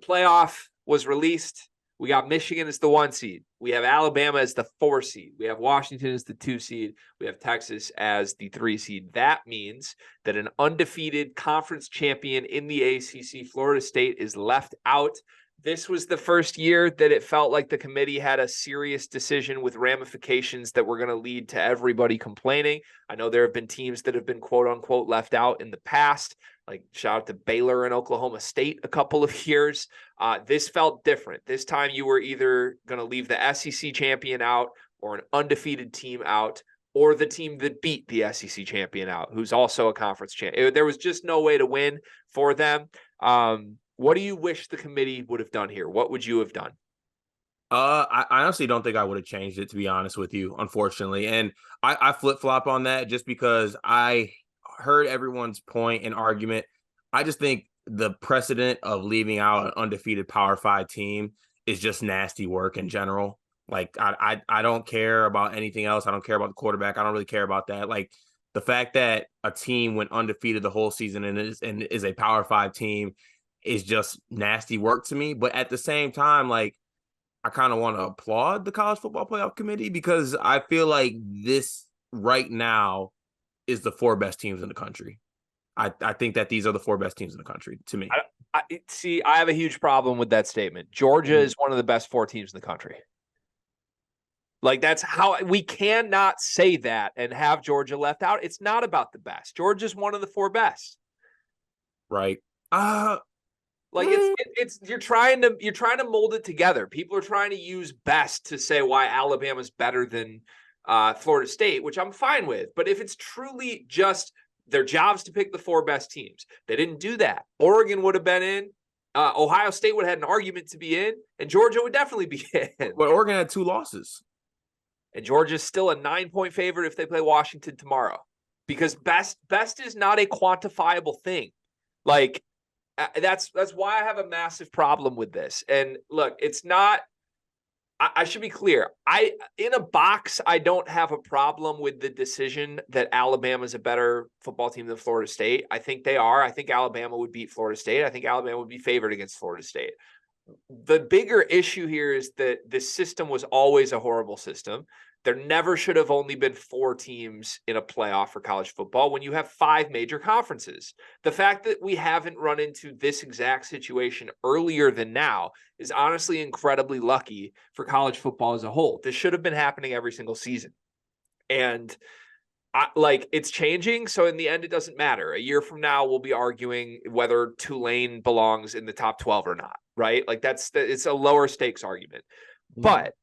playoff was released. We got Michigan as the 1 seed. We have Alabama as the 4 seed. We have Washington as the 2 seed. We have Texas as the 3 seed. That means that an undefeated conference champion in the ACC, Florida State, is left out. This was the first year that it felt like the committee had a serious decision with ramifications that were going to lead to everybody complaining. I know there have been teams that have been quote unquote left out in the past, like shout out to Baylor and Oklahoma State a couple of years. This felt different. This time you were either going to leave the SEC champion out or an undefeated team out, or the team that beat the SEC champion out, who's also a conference champion. There was just no way to win for them. What do you wish the committee would have done here? What would you have done? I honestly don't think I would have changed it, to be honest with you, unfortunately. And I flip-flop on that just because I heard everyone's point and argument. I just think the precedent of leaving out an undefeated Power 5 team is just nasty work in general. Like, I don't care about anything else. I don't care about the quarterback. I don't really care about that. Like, the fact that a team went undefeated the whole season and is a Power 5 team is just nasty work to me. But at the same time, like, I kind of want to applaud the College Football Playoff Committee because I feel like this right now is the 4 best teams in the country. I think that these are the 4 best teams in the country to me. I have a huge problem with that statement. Georgia is one of the best 4 teams in the country. Like, that's how we cannot say that and have Georgia left out. It's not about the best. Georgia's one of the 4 best. Right. Like it's you're trying to mold it together. People are trying to use best to say why Alabama's better than Florida State, which I'm fine with. But if it's truly just their jobs to pick the 4 best teams, they didn't do that. Oregon would have been in. Ohio State would have had an argument to be in, and Georgia would definitely be in. But Oregon had 2 losses. And Georgia's still a 9-point favorite if they play Washington tomorrow. Because best is not a quantifiable thing. Like, that's why I have a massive problem with this. And look, it's not, I should be clear. In a box, I don't have a problem with the decision that Alabama's a better football team than Florida State. I think they are. I think Alabama would beat Florida State. I think Alabama would be favored against Florida State. The bigger issue here is that this system was always a horrible system. There never should have only been 4 teams in a playoff for college football when you have 5 major conferences. The fact that we haven't run into this exact situation earlier than now is honestly incredibly lucky for college football as a whole. This should have been happening every single season. And it's changing. So in the end, it doesn't matter. A year from now, we'll be arguing whether Tulane belongs in the top 12 or not, right? Like it's a lower stakes argument. But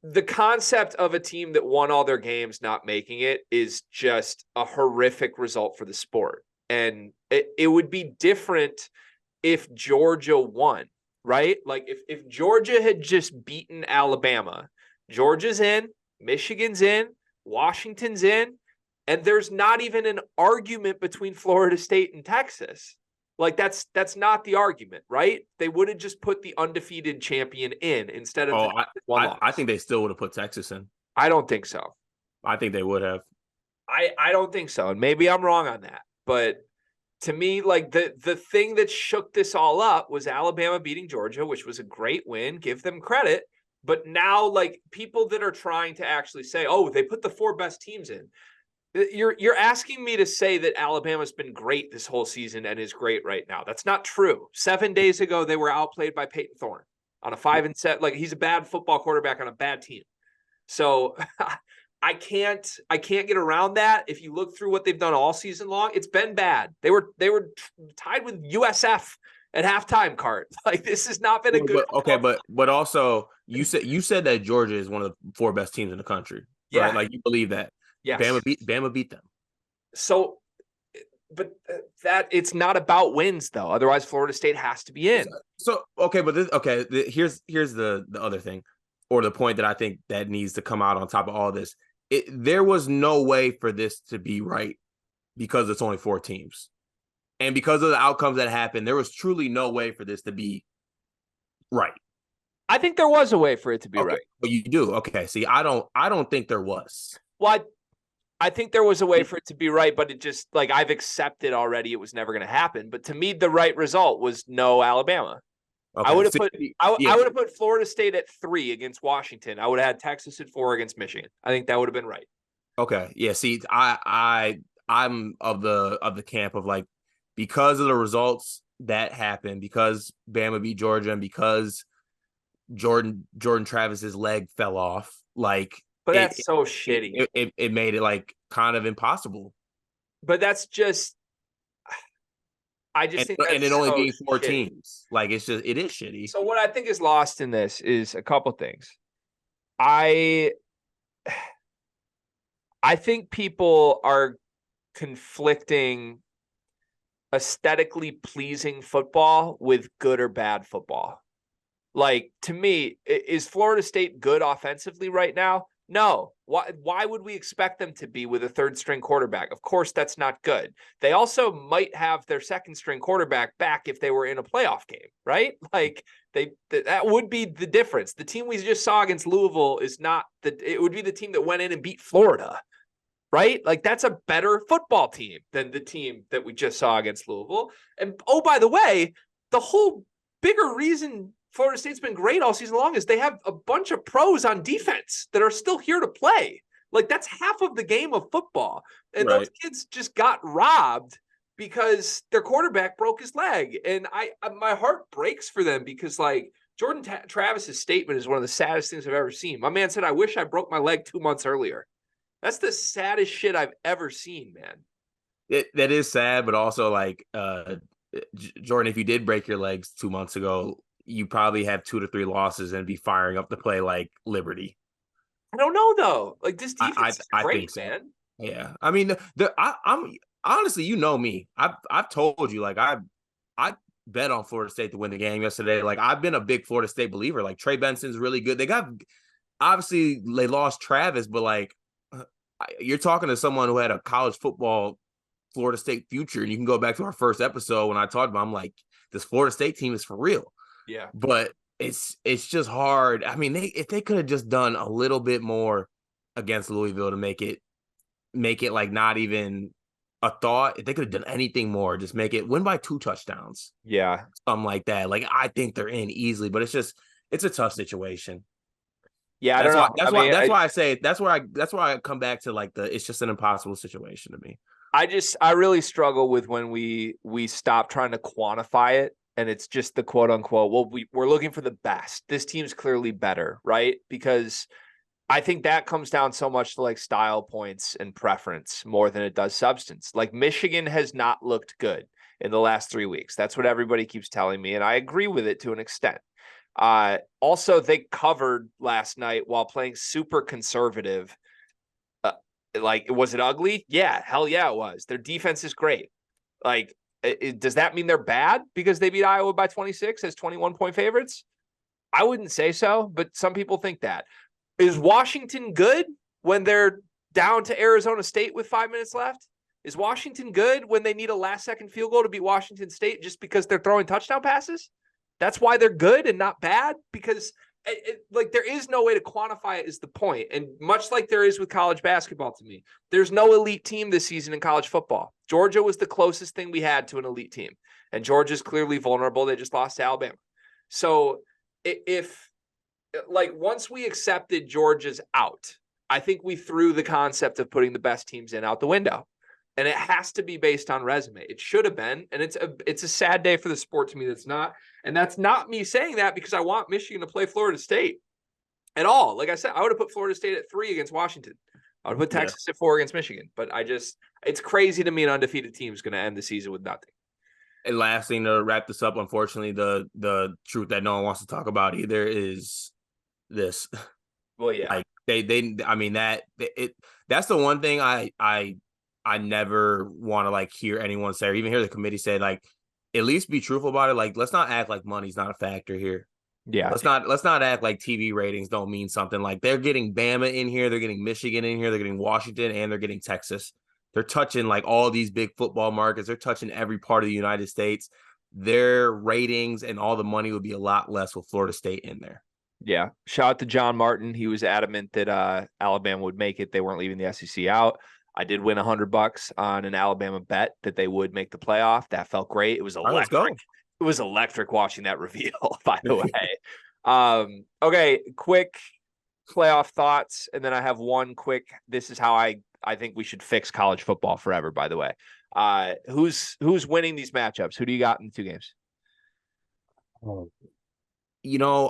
the concept of a team that won all their games not making it is just a horrific result for the sport. And it would be different if Georgia won, right? Like if Georgia had just beaten Alabama, Georgia's in, Michigan's in, Washington's in, and there's not even an argument between Florida State and Texas. Like that's not the argument, right? They would have just put the undefeated champion in instead of I think they still would have put Texas in. I don't think so. I think they would have. I don't think so. And maybe I'm wrong on that. But to me, like the thing that shook this all up was Alabama beating Georgia, which was a great win. Give them credit. But now, like, people that are trying to actually say, oh, they put the 4 best teams in. You're asking me to say that Alabama's been great this whole season and is great right now. That's not true. 7 days ago, they were outplayed by Peyton Thorne on a 5-7. Like, he's a bad football quarterback on a bad team. So I can't get around that. If you look through what they've done all season long, it's been bad. They were tied with USF at halftime, Cart. Like, this has not been a good. But also you said that Georgia is one of the 4 best teams in the country. Yeah, right? Like, you believe that. Yes. Bama beat them. So, but that it's not about wins though. Otherwise, Florida State has to be in. So here's the other thing, or the point that I think that needs to come out on top of all this. There was no way for this to be right because it's only 4 teams, and because of the outcomes that happened, there was truly no way for this to be right. I think there was a way for it to be right. But you do. Okay. See, I don't think there was. Well, I think there was a way for it to be right, but it just like I've accepted already it was never going to happen. But to me, the right result was no Alabama. Okay. I would have Yeah. I would have put Florida State at 3 against Washington. I would have had Texas at 4 against Michigan. I think that would have been right. Okay. Yeah. See, I'm of the camp of like, because of the results that happened, because Bama beat Georgia, and because Jordan Travis's leg fell off, like But it that's so shitty. it made it like kind of impossible. But that's just I just think And that's it only so being four shitty. teams. Like it is shitty. So what I think is lost in this is a couple things. I think people are conflicting aesthetically pleasing football with good or bad football. Like, to me, is Florida State good offensively right now? No. Why would we expect them to be with a third string quarterback? Of course, that's not good. They also might have their second string quarterback back if they were in a playoff game, right? Like that would be the difference. The team we just saw against Louisville is not it would be the team that went in and beat Florida, right? Like that's a better football team than the team that we just saw against Louisville. And oh, by the way, the whole bigger reason Florida State's been great all season long is they have a bunch of pros on defense that are still here to play. Like that's half of the game of football. And Right. those kids just got robbed because their quarterback broke his leg. And my heart breaks for them because like Jordan Travis's statement is one of the saddest things I've ever seen. My man said, "I wish I broke my leg 2 months earlier." That's the saddest shit I've ever seen, man. That is sad, but also like Jordan, if you did break your legs 2 months ago, you probably have 2 to 3 losses and be firing up to play like Liberty. I don't know though. Like this defense is I great, think so. man. Yeah, I mean, I'm honestly, you know me. I've told you like I bet on Florida State to win the game yesterday. Like I've been a big Florida State believer. Like Trey Benson's really good. They got obviously they lost Travis, but like you're talking to someone who had a college football Florida State future, and you can go back to our first episode when I talked about. I'm like, this Florida State team is for real. Yeah, But it's just hard. I mean, if they could have just done a little bit more against Louisville to make it like not even a thought. If they could have done anything more, just make it win by 2 touchdowns. yeah, Something like that. Like I think they're in easily, but it's a tough situation. yeah. I don't know. That's why I say that's why I come back to like it's just an impossible situation to me. I really struggle with when we stop trying to quantify it. And it's just the quote unquote, well, we're looking for the best. This team's clearly better, right? Because I think that comes down so much to like style points and preference more than it does substance. Like Michigan has not looked good in the last 3 weeks. That's what everybody keeps telling me. And I agree with it to an extent. Also, they covered last night while playing super conservative. Like, was it ugly? Yeah, hell yeah, it was. Their defense is great. Like, does that mean they're bad because they beat Iowa by 26 as 21-point favorites? I wouldn't say so, but some people think that. Is Washington good when they're down to Arizona State with 5 minutes left? Is Washington good when they need a last-second field goal to beat Washington State just because they're throwing touchdown passes? That's why they're good and not bad? Because like there is no way to quantify it is the point. And much like there is with college basketball to me, there's no elite team this season in college football. Georgia was the closest thing we had to an elite team. And Georgia's clearly vulnerable. They just lost to Alabama. So if like once we accepted Georgia's out, I think we threw the concept of putting the best teams in out the window. And it has to be based on resume. It should have been. And it's a sad day for the sport to me that's not. And that's not me saying that because I want Michigan to play Florida State at all. Like I said, I would have put Florida State at 3 against Washington. I would put Texas at 4 against Michigan. But it's crazy to me an undefeated team is going to end the season with nothing. And last thing to wrap this up, unfortunately, the truth that no one wants to talk about either is this. Well, yeah. Like I mean that's the one thing I never want to like hear anyone say or even hear the committee say, like, at least be truthful about it. Like, let's not act like money's not a factor here. Yeah. Let's not act like TV ratings don't mean something. Like they're getting Bama in here, they're getting Michigan in here, they're getting Washington, and they're getting Texas. They're touching like all these big football markets. They're touching every part of the United States. Their ratings and all the money would be a lot less with Florida State in there. Yeah. Shout out to John Martin. He was adamant that Alabama would make it. They weren't leaving the SEC out. I did win $100 on an Alabama bet that they would make the playoff. That felt great. It was All right, let's electric. go. It was electric watching that reveal, by the way. Okay, quick playoff thoughts, and then I have one quick. This is how I think we should fix college football forever. By the way, who's winning these matchups? Who do you got in the two games?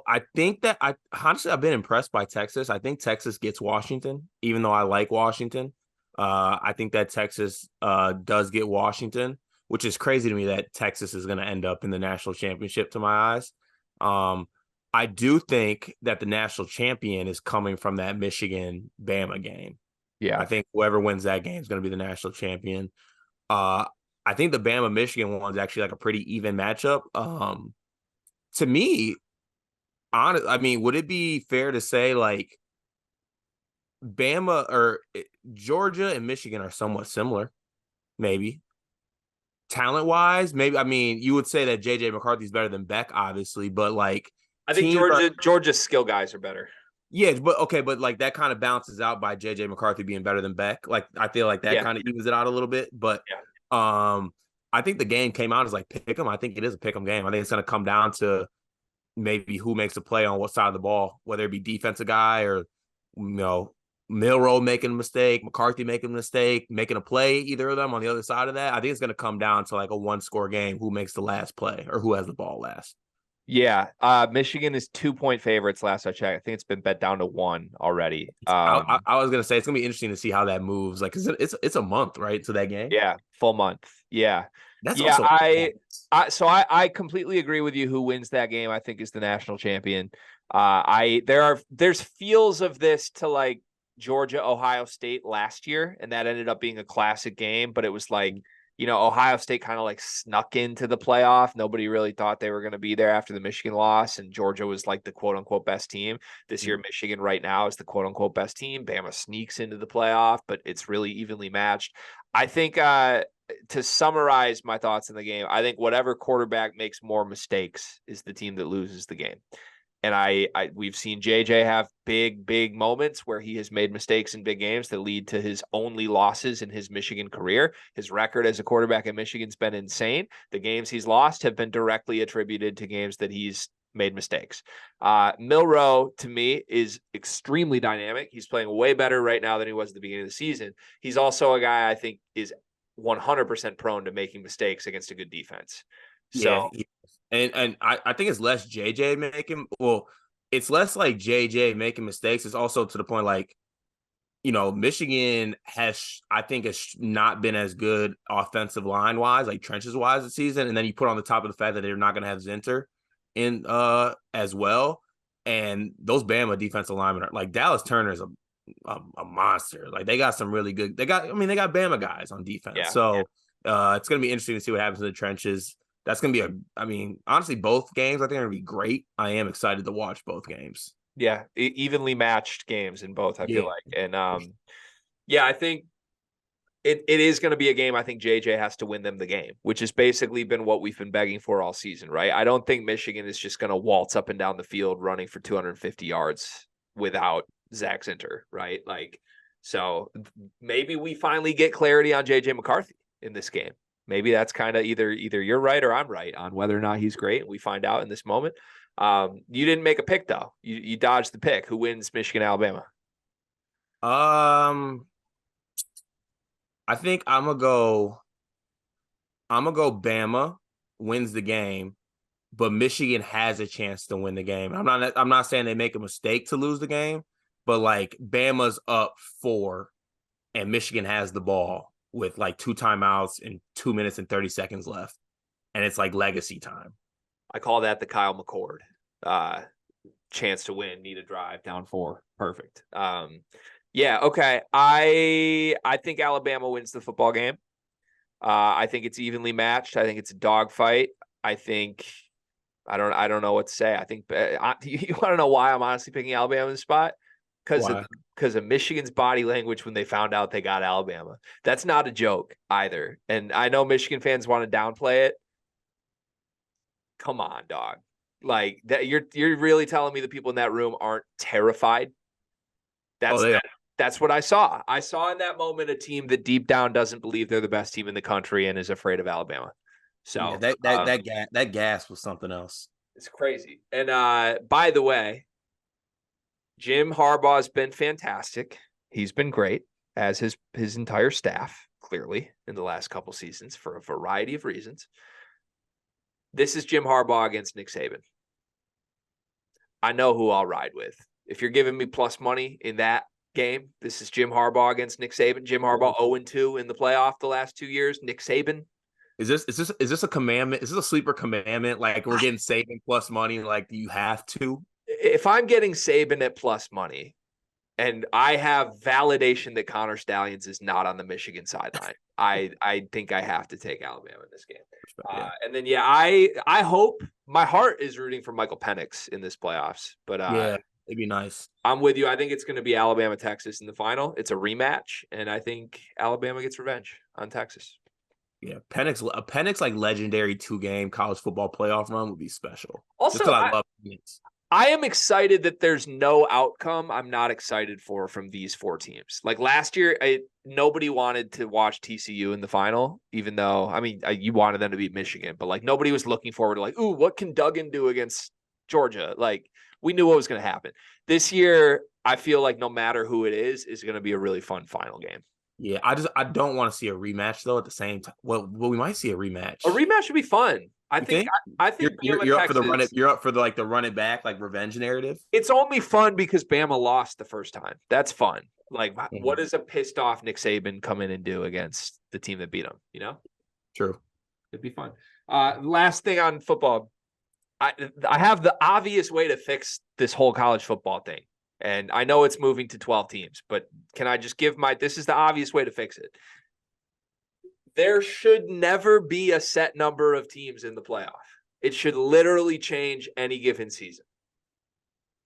I think that I've been impressed by Texas. I think Texas gets Washington, even though I like Washington. I think that Texas does get Washington, which is crazy to me that Texas is going to end up in the national championship to my eyes. I do think that the national champion is coming from that Michigan Bama game. Yeah. I think whoever wins that game is going to be the national champion. I think the Bama Michigan one is actually like a pretty even matchup. To me, would it be fair to say like Bama or Georgia and Michigan are somewhat similar? Maybe talent wise, maybe. I mean, you would say that JJ McCarthy's better than Beck, obviously, but like I think Georgia's skill guys are better. Yeah, but like that kind of balances out by JJ McCarthy being better than Beck. Like I feel like that kind of evens it out a little bit. But I think the game came out as like pick 'em. I think it is a pick 'em game. I think it's going to come down to maybe who makes a play on what side of the ball, whether it be defensive guy or Milroe making a mistake, McCarthy making a mistake, making a play, either of them on the other side of that. I think it's going to come down to like a one-score game, who makes the last play or who has the ball last. Yeah, Michigan is 2-point favorites last I checked. I think it's been bet down to 1 already. I was gonna say it's gonna be interesting to see how that moves. Like, 'cause it's a month, right, to that game. Yeah, full month. Yeah, that's yeah. also I completely agree with you. Who wins that game, I think, is the national champion. There's feels of this to like Georgia Ohio State last year, and that ended up being a classic game. But it was like, Ohio State kind of like snuck into the playoff. Nobody really thought they were going to be there after the Michigan loss, and Georgia was like the quote unquote best team. This year, Michigan right now is the quote unquote best team. Bama sneaks into the playoff, but it's really evenly matched. I think to summarize my thoughts in the game, I think whatever quarterback makes more mistakes is the team that loses the game. And we've seen JJ have big moments where he has made mistakes in big games that lead to his only losses in his Michigan career. His record as a quarterback at Michigan's been insane. The games he's lost have been directly attributed to games that he's made mistakes. Milroe, to me, is extremely dynamic. He's playing way better right now than he was at the beginning of the season. He's also a guy I think is 100% prone to making mistakes against a good defense. So yeah. And I think it's less JJ it's less like JJ making mistakes. It's also to the point like, Michigan has not been as good offensive line wise, like trenches wise this season. And then you put on the top of the fact that they're not going to have Zinter in as well. And those Bama defensive linemen are like Dallas Turner is a monster. Like they got some really good. They got Bama guys on defense. Yeah, so it's going to be interesting to see what happens in the trenches. That's going to be honestly, both games I think are going to be great. I am excited to watch both games. Yeah, evenly matched games in both, I feel like. And I think it is going to be a game I think JJ has to win them the game, which has basically been what we've been begging for all season, right? I don't think Michigan is just going to waltz up and down the field running for 250 yards without Zach Zinter, right? Like, so maybe we finally get clarity on JJ McCarthy in this game. Maybe that's kind of either you're right or I'm right on whether or not he's great. And we find out in this moment. You didn't make a pick though. You dodged the pick. Who wins Michigan, Alabama? I think I'm gonna go Bama wins the game, but Michigan has a chance to win the game. I'm not saying they make a mistake to lose the game, but like Bama's up 4 and Michigan has the ball with like 2 timeouts and 2 minutes and 30 seconds left. And it's like legacy time. I call that the Kyle McCord chance to win, need a drive, down 4. Perfect. Okay. I think Alabama wins the football game. I think it's evenly matched. I think it's a dogfight. I don't know what to say. I think you want to know why I'm honestly picking Alabama in the spot? Because of Michigan's body language when they found out they got Alabama. That's not a joke either. And I know Michigan fans want to downplay it. Come on, dog. Like that, you're really telling me the people in that room aren't terrified? They That's what I saw. I saw in that moment a team that deep down doesn't believe they're the best team in the country and is afraid of Alabama. So that gas was something else. it's crazy. And by the way, Jim Harbaugh's been fantastic. He's been great, as his entire staff, clearly, in the last couple seasons for a variety of reasons. This is Jim Harbaugh against Nick Saban. I know who I'll ride with. If you're giving me plus money in that game, this is Jim Harbaugh against Nick Saban. Jim Harbaugh 0-2 in the playoff the last 2 years. Nick Saban. Is this a commandment? Is this a sleeper commandment? Like, we're getting Saban plus money? Like, do you have to? If I'm getting Saban at plus money, and I have validation that Connor Stallions is not on the Michigan sideline, I think I have to take Alabama in this game. And then, I hope, my heart is rooting for Michael Penix in this playoffs. But it'd be nice. I'm with you. I think it's going to be Alabama, Texas in the final. It's a rematch, and I think Alabama gets revenge on Texas. Yeah, Penix like legendary 2-game college football playoff run would be special. Also, just I love Penix. I am excited that there's no outcome I'm not excited for from these 4 teams. Like last year, nobody wanted to watch TCU in the final, even though, I mean, you wanted them to beat Michigan, but like nobody was looking forward to like, ooh, what can Duggan do against Georgia? Like we knew what was going to happen. This year, I feel like no matter who it is going to be a really fun final game. Yeah, I don't want to see a rematch though. At the same time, well, we might see a rematch. A rematch would be fun. I think you're up for the run it. You're up for the run it back, like revenge narrative. It's only fun because Bama lost the first time. That's fun. Like, what does a pissed off Nick Saban come in and do against the team that beat him? You know, true. It'd be fun. Last thing on football, I have the obvious way to fix this whole college football thing, and I know it's moving to 12 teams, but can I just give this is the obvious way to fix it. There should never be a set number of teams in the playoff. It should literally change any given season.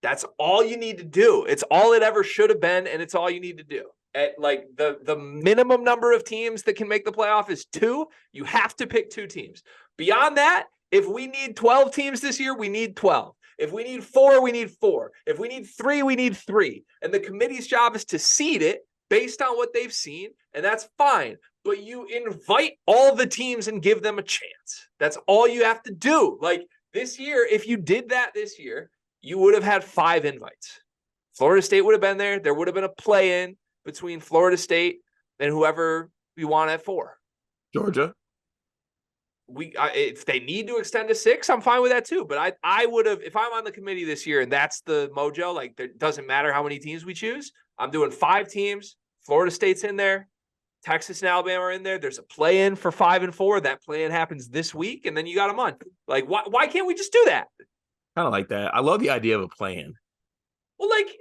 That's all you need to do. It's all it ever should have been, and it's all you need to do. At like the minimum number of teams that can make the playoff is 2. You have to pick 2 teams. Beyond that, if we need 12 teams this year, we need 12. If we need 4, we need 4. If we need 3, we need 3. And the committee's job is to seed it based on what they've seen, and that's fine. But you invite all the teams and give them a chance. That's all you have to do. Like this year, if you did that this year, you would have had 5 invites. Florida State would have been there. There would have been a play-in between Florida State and whoever you want at 4. Georgia. If they need to extend to 6, I'm fine with that too. But I would have, if I'm on the committee this year and that's the mojo, like it doesn't matter how many teams we choose. I'm doing 5 teams. Florida State's in there. Texas and Alabama are in there. There's a play-in for 5 and 4. That play-in happens this week, and then you got a month. Like, why can't we just do that? Kind of like that. I love the idea of a play-in. Well, like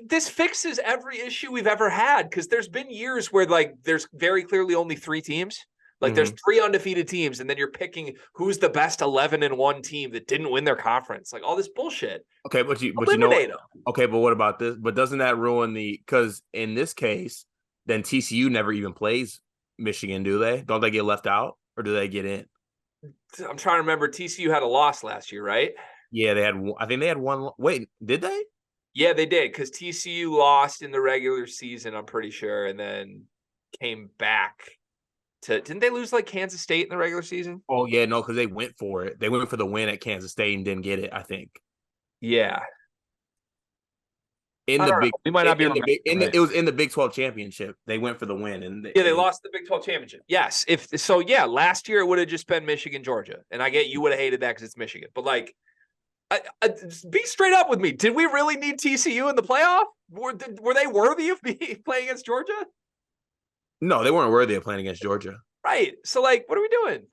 this fixes every issue we've ever had because there's been years where like there's very clearly only 3 teams. Like there's 3 undefeated teams, and then you're picking who's the best 11-1 team that didn't win their conference. Like all this bullshit. Okay, but you know, them. Okay, but what about this? But doesn't that ruin because in this case, then TCU never even plays Michigan, do they? Don't they get left out, or do they get in? I'm trying to remember. TCU had a loss last year, right? Yeah, they had. I think they had one. Wait, did they? Yeah, they did because TCU lost in the regular season. I'm pretty sure, and then came back. Didn't they lose like Kansas State in the regular season? Oh yeah, no, because they went for it. They went for the win at Kansas State and didn't get it. I think. Yeah. In the big, we might not be. It was in the Big 12 championship. They went for the win, and they lost the Big 12 championship. Yes, last year it would have just been Michigan, Georgia, and I get you would have hated that because it's Michigan. But like, be straight up with me. Did we really need TCU in the playoff? Were they worthy of playing against Georgia? No, they weren't worthy of playing against Georgia. Right. So like, what are we doing?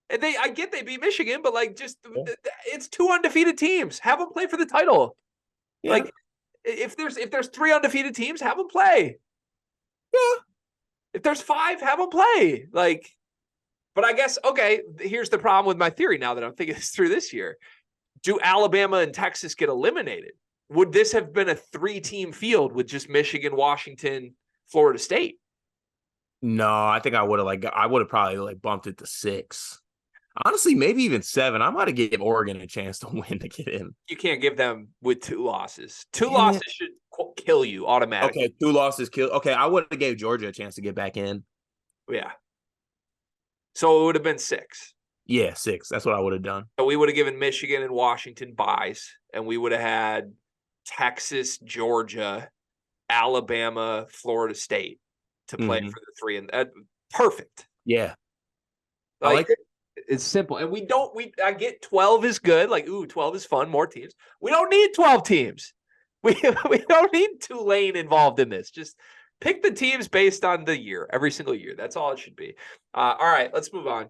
And I get they beat Michigan, but like, it's 2 undefeated teams. Have them play for the title. Yeah. Like. If there's 3 undefeated teams, have them play. Yeah. If there's 5, have them play. Like, but I guess, okay, here's the problem with my theory now that I'm thinking this through this year. Do Alabama and Texas get eliminated? Would this have been a 3-team field with just Michigan, Washington, Florida State? No, I think I would have probably bumped it to 6. Honestly, maybe even 7. I might have given Oregon a chance to win to get in. You can't give them with 2 losses. 2 losses should don't kill you automatically. Okay, 2 losses kill. Okay, I would have gave Georgia a chance to get back in. Yeah. So it would have been 6. Yeah, 6. That's what I would have done. So we would have given Michigan and Washington buys, and we would have had Texas, Georgia, Alabama, Florida State to play for the 3. And perfect. Yeah. Like, I like it. It's simple. And I get 12 is good. Like, 12 is fun, more teams. We don't need 12 teams. We don't need Tulane involved in this. Just pick the teams based on the year, every single year. That's all it should be. All right, let's move on.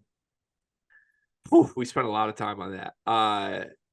Whew, we spent a lot of time on that.